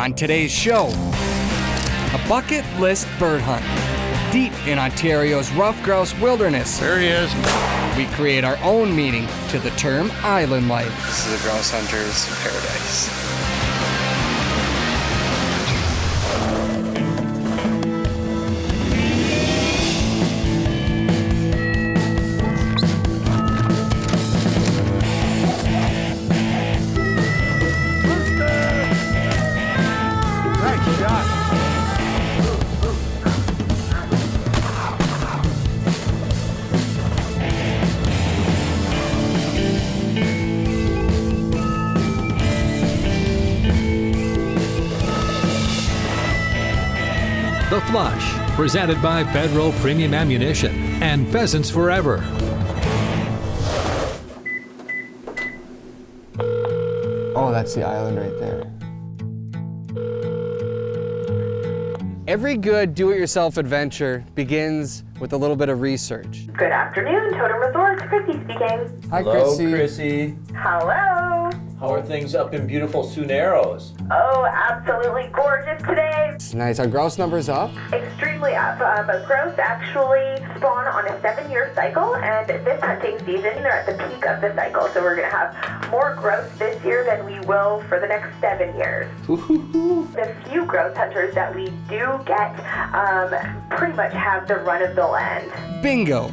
On today's show, a bucket list bird hunt. Deep in Ontario's rough grouse wilderness. There he is. We create our own meaning to the term island life. This is a grouse hunter's paradise. The Flush, presented by Federal Premium Ammunition and Pheasants Forever. Oh, that's the island right there. Every good do-it-yourself adventure begins with a little bit of research. Good afternoon, Totem Resorts, Chrissy speaking. Hi, Hello, Chrissy. Hello. How are things up in beautiful Sioux Narrows? Oh, absolutely gorgeous today. Nice. Our grouse number's up. Extremely up. Grouse actually spawn on a 7-year cycle, and this hunting season, they're at the peak of the cycle. So we're going to have more grouse this year than we will for the next 7 years. The few grouse hunters that we do get pretty much have the run of the land. Bingo.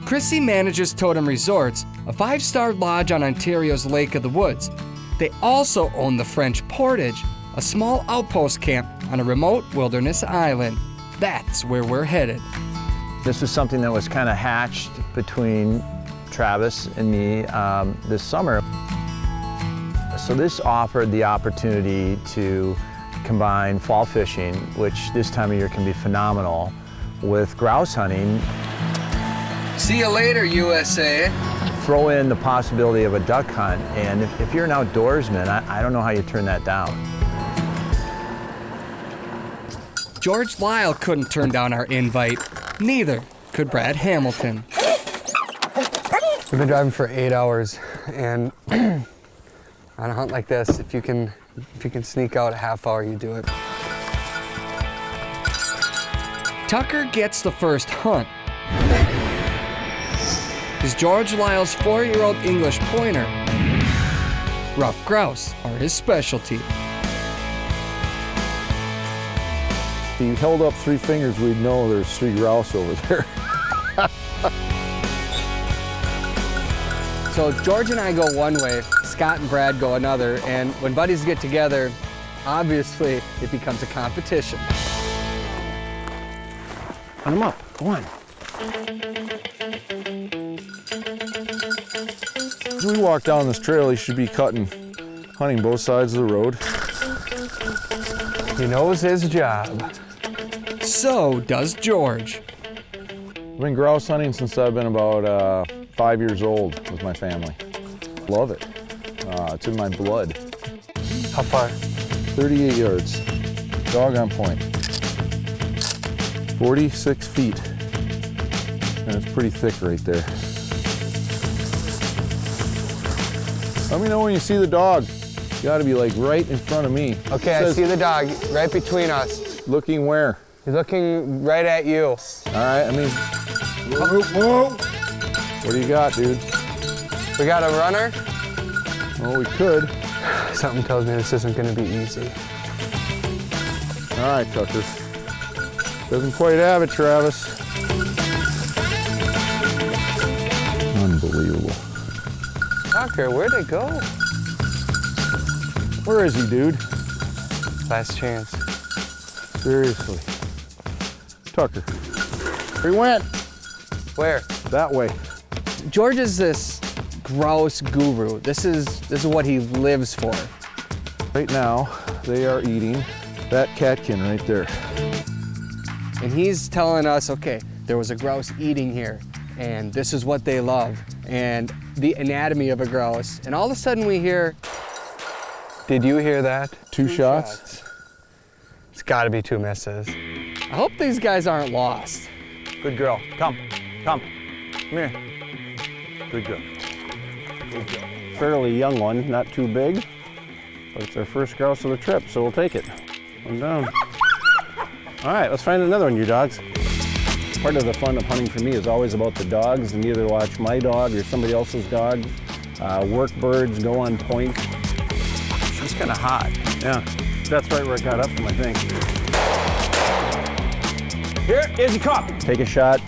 Chrissy manages Totem Resorts, a 5-star lodge on Ontario's Lake of the Woods. They also own the French Portage, a small outpost camp on a remote wilderness island. That's where we're headed. This was something that was kind of hatched between Travis and me this summer. So this offered the opportunity to combine fall fishing, which this time of year can be phenomenal, with grouse hunting. See you later, USA. Throw in the possibility of a duck hunt, and if you're an outdoorsman, I don't know how you turn that down. George Lyle couldn't turn down our invite. Neither could Brad Hamilton. We've been driving for 8 hours, and on a hunt like this, if you can sneak out a half hour, you do it. Tucker gets the first hunt. Is George Lyle's 4-year-old English pointer. Ruffed grouse are his specialty. If he held up 3 fingers, we'd know there's 3 grouse over there. So George and I go one way, Scott and Brad go another, and when buddies get together, obviously it becomes a competition. Hunt him up, go on. As we walk down this trail, he should be hunting both sides of the road. He knows his job. So does George. I've been grouse hunting since I've been about 5 years old with my family. Love it. It's in my blood. How far? 38 yards. Dog on point. 46 feet. And it's pretty thick right there. Let me know when you see the dog. You gotta be like right in front of me. Okay, I see the dog right between us. Looking where? He's looking right at you. All right, I mean, whoa. What do you got, dude? We got a runner. Well, we could. Something tells me this isn't gonna be easy. All right, Tucker. Doesn't quite have it, Travis. Unbelievable. Tucker, where'd it go? Where is he, dude? Last chance. Seriously. Tucker. He went. Where? That way. George is this grouse guru. This is what he lives for. Right now, they are eating that catkin right there. And he's telling us, okay, there was a grouse eating here, and this is what they love, and the anatomy of a grouse. And all of a sudden we hear, Did you hear that? Two shots. It's gotta be 2 misses. I hope these guys aren't lost. Good girl. Come. Come here. Good girl. Good girl. Fairly young one, not too big, but it's our first grouse of the trip, so we'll take it. One down. All right, let's find another one, you dogs. Part of the fun of hunting for me is always about the dogs, and either watch my dog or somebody else's dog, work birds, go on point. It's kind of hot. Yeah, that's right where it got up from, I think. Here is your cup. Take a shot,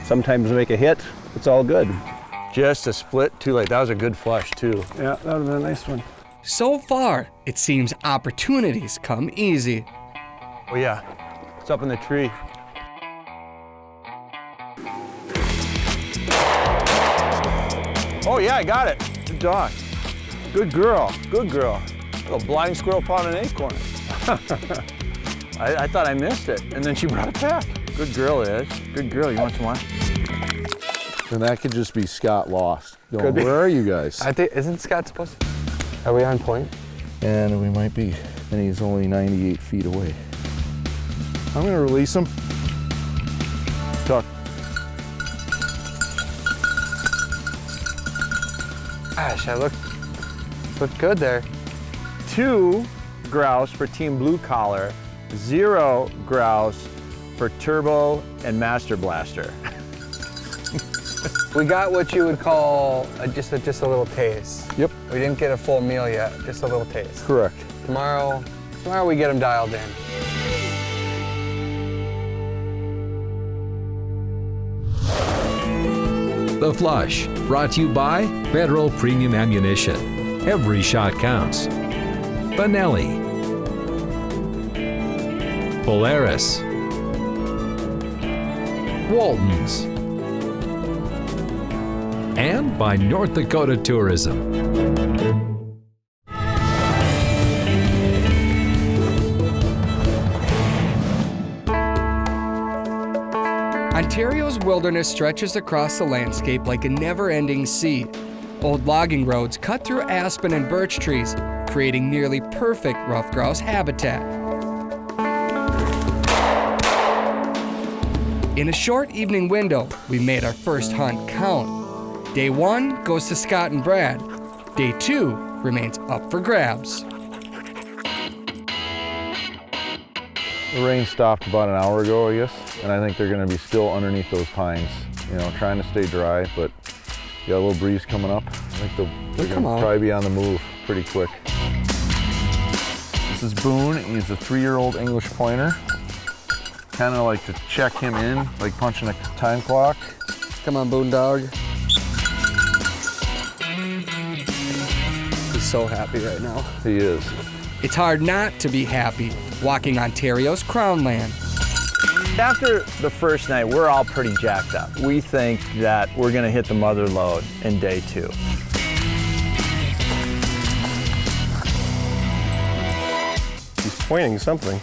sometimes make a hit, it's all good. Just a split too late. That was a good flush too. Yeah, that would have been a nice one. So far, it seems opportunities come easy. Oh yeah, it's up in the tree. Oh yeah, I got it. Good dog. Good girl. Good girl. A blind squirrel found an acorn. I thought I missed it, and then she brought it back. Good girl, Ed. Good girl. You want some more? And that could just be Scott lost. Could be. Where are you guys? I think, isn't Scott supposed to? Are we on point? And we might be. And he's only 98 feet away. I'm gonna release him. Tuck. Gosh, I looked good there. 2 grouse for Team Blue Collar, 0 grouse for Turbo and Master Blaster. We got what you would call just a little taste. Yep. We didn't get a full meal yet, just a little taste. Correct. Tomorrow we get them dialed in. The Flush, brought to you by Federal Premium Ammunition. Every shot counts. Benelli. Polaris. Waltons. And by North Dakota Tourism. Ontario's wilderness stretches across the landscape like a never-ending sea. Old logging roads cut through aspen and birch trees, creating nearly perfect ruffed grouse habitat. In a short evening window, we made our first hunt count. Day 1 goes to Scott and Brad. Day 2 remains up for grabs. The rain stopped about an hour ago, I guess, and I think they're going to be still underneath those pines, you know, trying to stay dry, but you got a little breeze coming up. I think they're going to probably be on the move pretty quick. This is Boone. He's a 3-year-old English pointer. Kind of like to check him in, like punching a time clock. Come on, Boone dog. He's so happy right now. He is. It's hard not to be happy walking Ontario's crown land. After the first night, we're all pretty jacked up. We think that we're gonna hit the mother lode in day 2. He's pointing something.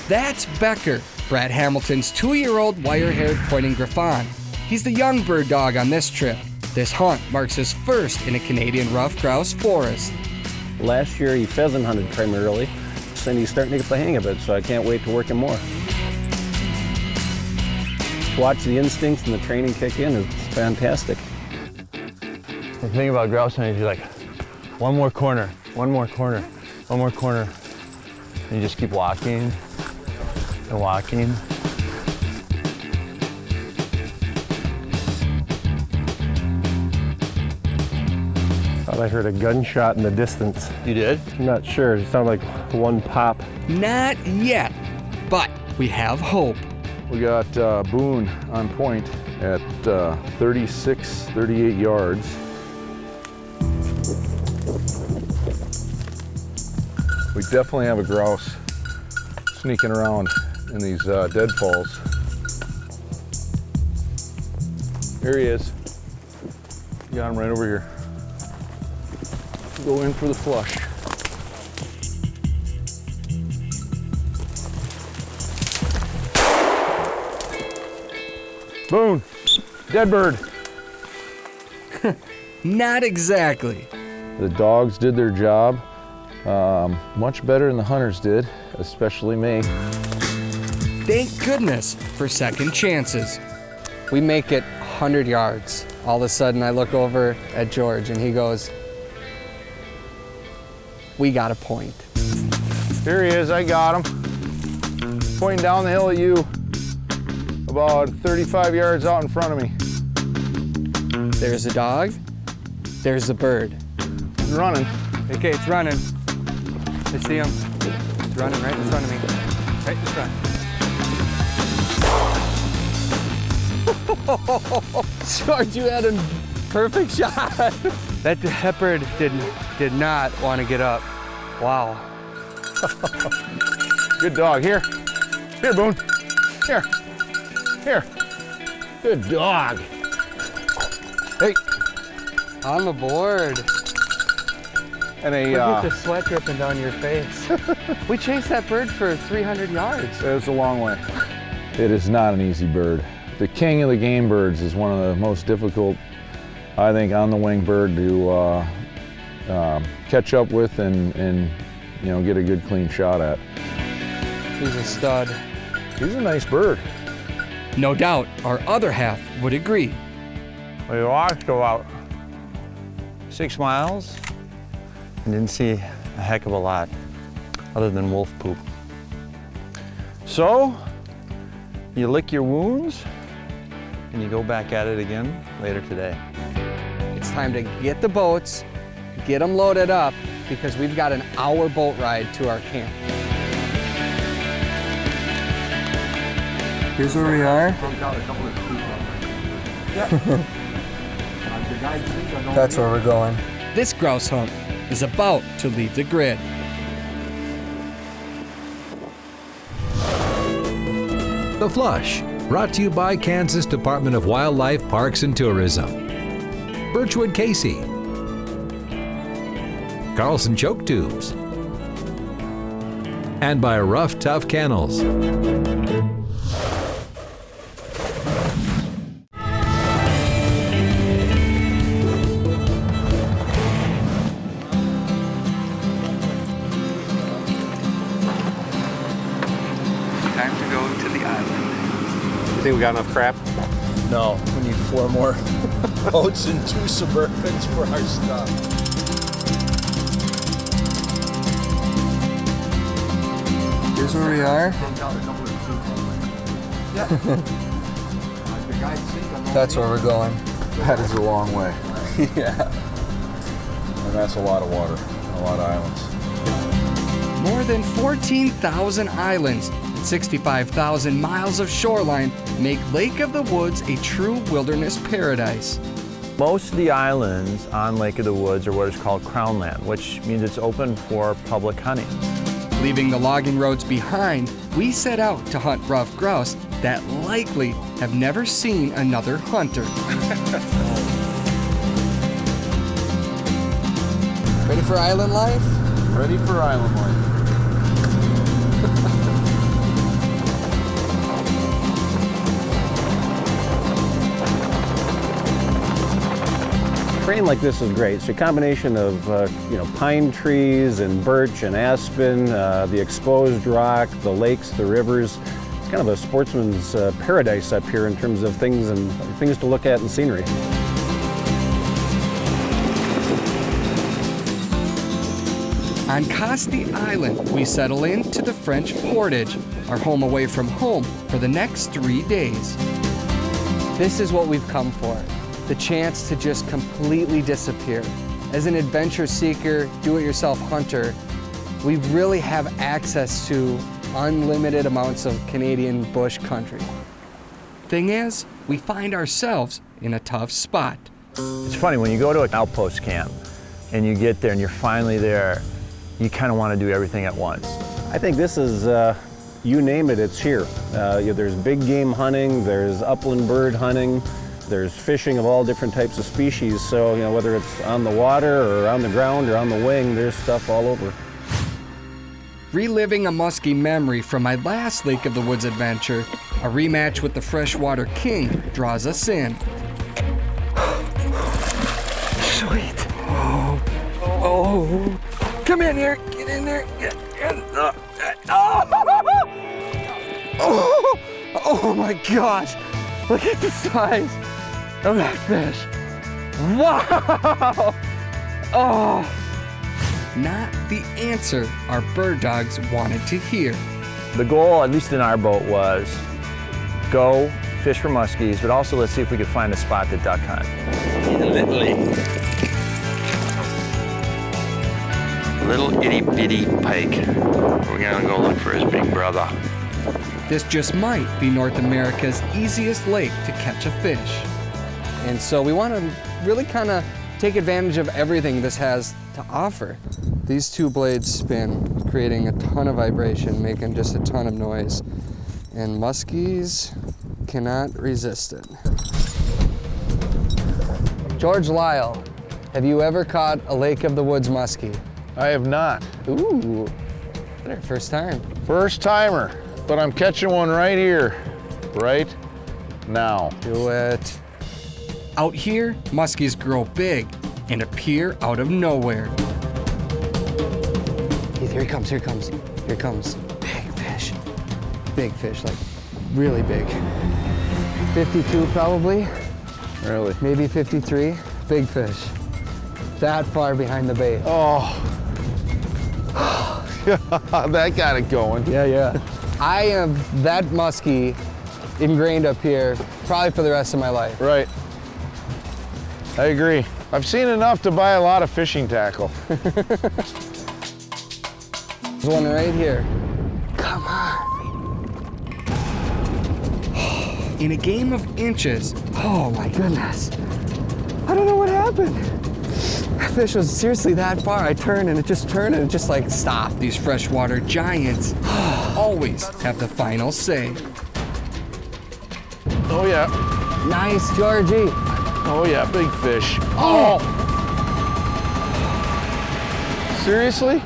That's Becker, Brad Hamilton's 2-year-old wire-haired pointing Griffon. He's the young bird dog on this trip. This hunt marks his first in a Canadian ruffed grouse forest. Last year he pheasant hunted primarily, and he's starting to get the hang of it, so I can't wait to work him more. To watch the instincts and the training kick in is fantastic. The thing about grouse hunting is you're like, one more corner, one more corner, one more corner. And you just keep walking and walking. Thought I heard a gunshot in the distance. You did? I'm not sure, it sounded like one pop. Not yet, but we have hope. We got Boone on point at 36, 38 yards. We definitely have a grouse sneaking around in these deadfalls. Here he is. Got him right over here. Go in for the flush. Boone, dead bird. Not exactly. The dogs did their job much better than the hunters did, especially me. Thank goodness for second chances. We make it 100 yards. All of a sudden I look over at George and he goes, "We got a point." Here he is, I got him. Pointing down the hill at you, about 35 yards out in front of me. There's a dog. There's a bird. He's running. Okay, it's running. I see him. It's running right in front of me. Right in front. George, you had a perfect shot. That bird did not want to get up. Wow. Good dog. Here. Here, Boone. Here. Here. Good dog. Hey. On the board. And a, Look at the sweat dripping down your face. We chased that bird for 300 yards. it's a long way. It is not an easy bird. The king of the game birds is one of the most difficult, I think, on the wing bird to catch up with and you know, get a good clean shot at. He's a stud. He's a nice bird. No doubt our other half would agree. We walked about 6 miles and didn't see a heck of a lot other than wolf poop. So you lick your wounds and you go back at it again later today. It's time to get the boats, get them loaded up, because we've got an hour boat ride to our camp. Here's where we are. That's where we're going. This grouse hunt is about to leave the grid. The Flush, brought to you by Kansas Department of Wildlife, Parks and Tourism. BIRCHWOOD Casey. Carlson Choke Tubes. And by Ruffed Tough Kennels. Time to go to the island. You think we got enough crap? No, we need 4 more boats and 2 Suburbans for our stuff. Here's where we are. That's where we're going. That is a long way. Yeah. And that's a lot of water, a lot of islands. More than 14,000 islands and 65,000 miles of shoreline make Lake of the Woods a true wilderness paradise. Most of the islands on Lake of the Woods are what is called crown land, which means it's open for public hunting. Leaving the logging roads behind, we set out to hunt rough grouse that likely have never seen another hunter. Ready for island life? Ready for island life. Terrain like this is great. It's a combination of pine trees and birch and aspen, the exposed rock, the lakes, the rivers. It's kind of a sportsman's paradise up here in terms of things to look at and scenery. On Costi Island, we settle into the French Portage, our home away from home for the next 3 days. This is what we've come for. The chance to just completely disappear. As an adventure seeker, do-it-yourself hunter, we really have access to unlimited amounts of Canadian bush country. Thing is, we find ourselves in a tough spot. It's funny, when you go to an outpost camp and you get there and you're finally there, you kind of want to do everything at once. I think this is, you name it, it's here. There's big game hunting, there's upland bird hunting, there's fishing of all different types of species. So, whether it's on the water or on the ground or on the wing, there's stuff all over. Reliving a musky memory from my last Lake of the Woods adventure, a rematch with the freshwater king draws us in. Sweet. Oh. Come in here. Get in there. Get in. Oh my gosh. Look at the size of that fish. Wow. Oh. not the answer our bird dogs wanted to hear. The goal, at least in our boat, was go fish for muskies, but also let's see if we could find a spot to duck hunt. Little itty bitty pike. We're gonna go look for his big brother. This just might be North America's easiest lake to catch a fish. And so we want to really kind of take advantage of everything this has to offer. These two blades spin, creating a ton of vibration, making just a ton of noise. And muskies cannot resist it. George Lyle, have you ever caught a Lake of the Woods muskie? I have not. Ooh, first time. First timer, but I'm catching one right here, right now. Do it. Out here, muskies grow big and appear out of nowhere. Here he comes, here he comes, here he comes. Big fish. Big fish, like really big. 52 probably. Really? Maybe 53. Big fish. That far behind the bait. Oh. That got it going. Yeah. I have that muskie ingrained up here probably for the rest of my life. Right. I agree. I've seen enough to buy a lot of fishing tackle. There's one right here. Come on. In a game of inches. Oh my goodness. I don't know what happened. That fish was seriously that far. I turned and it just turned and it just like stopped. These freshwater giants always have the final say. Oh yeah. Nice, Georgie. Oh yeah, big fish. Oh! Seriously?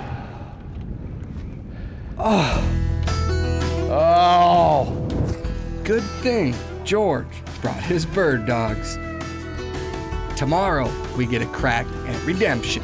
Oh. Good thing George brought his bird dogs. Tomorrow, we get a crack at redemption.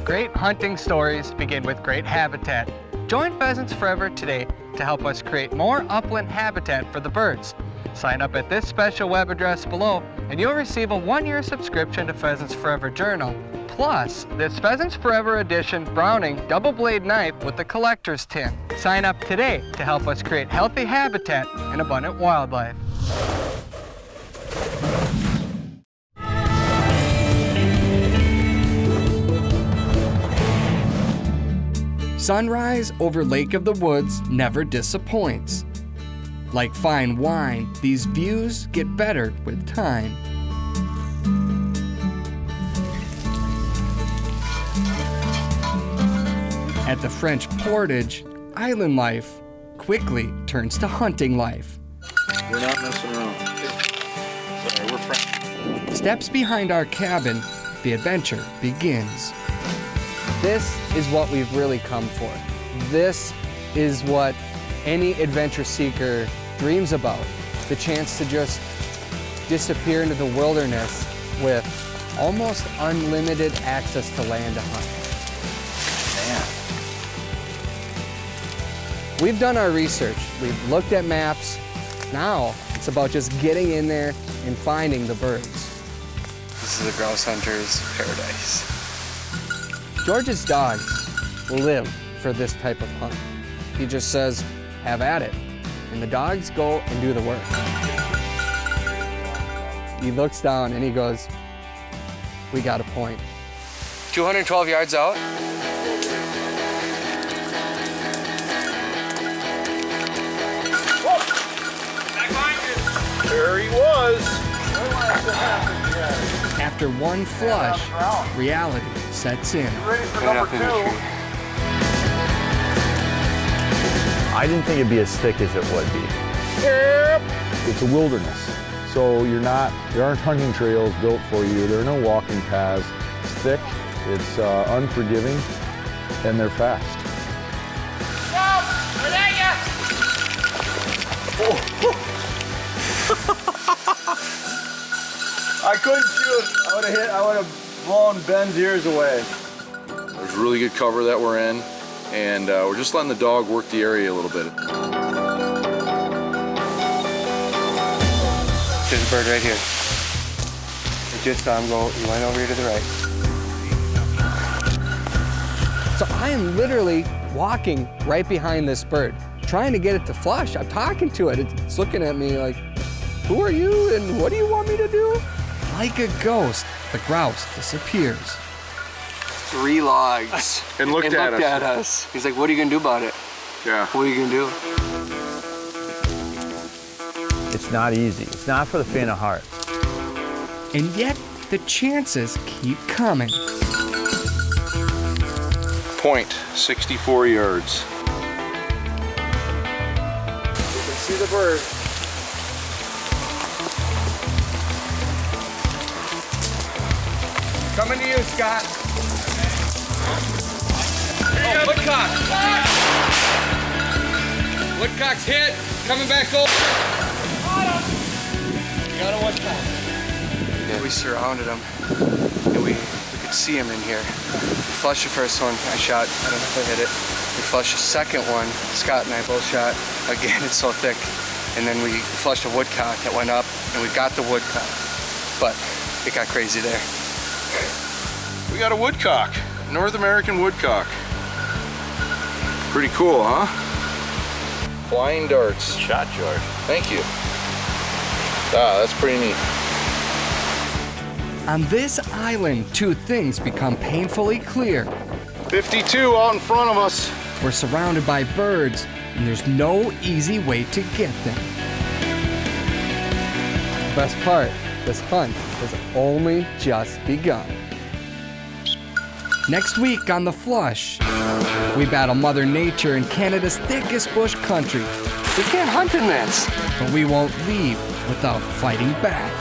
Great hunting stories begin with great habitat. Join Pheasants Forever today to help us create more upland habitat for the birds. Sign up at this special web address below and you'll receive a 1-year subscription to Pheasants Forever Journal. Plus, this Pheasants Forever Edition Browning double blade knife with the collector's tin. Sign up today to help us create healthy habitat and abundant wildlife. Sunrise over Lake of the Woods never disappoints. Like fine wine, these views get better with time. At the French Portage, island life quickly turns to hunting life. We're not messing around. Sorry, we're friends. Steps behind our cabin, the adventure begins. This is what we've really come for. This is what any adventure seeker dreams about. The chance to just disappear into the wilderness with almost unlimited access to land to hunt. Man. We've done our research. We've looked at maps. Now it's about just getting in there and finding the birds. This is a grouse hunter's paradise. George's dogs live for this type of hunt. He just says, have at it. And the dogs go and do the work. He looks down and he goes, we got a point. 212 yards out. There he was. After one flush, reality sets in. Ready for number 2? I didn't think it'd be as thick as it would be. Yep. It's a wilderness, so there aren't hunting trails built for you. There are no walking paths. It's thick, it's unforgiving, and they're fast. I couldn't shoot. I would have blown Ben's ears away. There's really good cover that we're in, and we're just letting the dog work the area a little bit. There's a bird right here. Just saw him go, he went over here to the right. So I am literally walking right behind this bird, trying to get it to flush. I'm talking to it. It's looking at me like, who are you and what do you want me to do? Like a ghost, the grouse disappears. 3 logs. And looked at us. He's like, what are you gonna do about it? Yeah. What are you gonna do? It's not easy. It's not for the faint of heart. And yet, the chances keep coming. Point, 64 yards. You can see the bird. Coming to you, Scott. Oh, woodcock. Woodcock's hit. Coming back over. Got a woodcock. Yeah, we surrounded him, and we could see him in here. We flushed the first one, I shot, I don't know if I hit it. We flushed the second one, Scott and I both shot. Again, it's so thick. And then we flushed a woodcock that went up, and we got the woodcock. But it got crazy there. We got a woodcock, North American woodcock. Pretty cool, huh? Flying darts. Good shot, George. Thank you. Ah, that's pretty neat. On this island, 2 things become painfully clear. 52 out in front of us. We're surrounded by birds, and there's no easy way to get them. Best part, this hunt has only just begun. Next week on The Flush, we battle Mother Nature in Canada's thickest bush country. We can't hunt in this. But we won't leave without fighting back.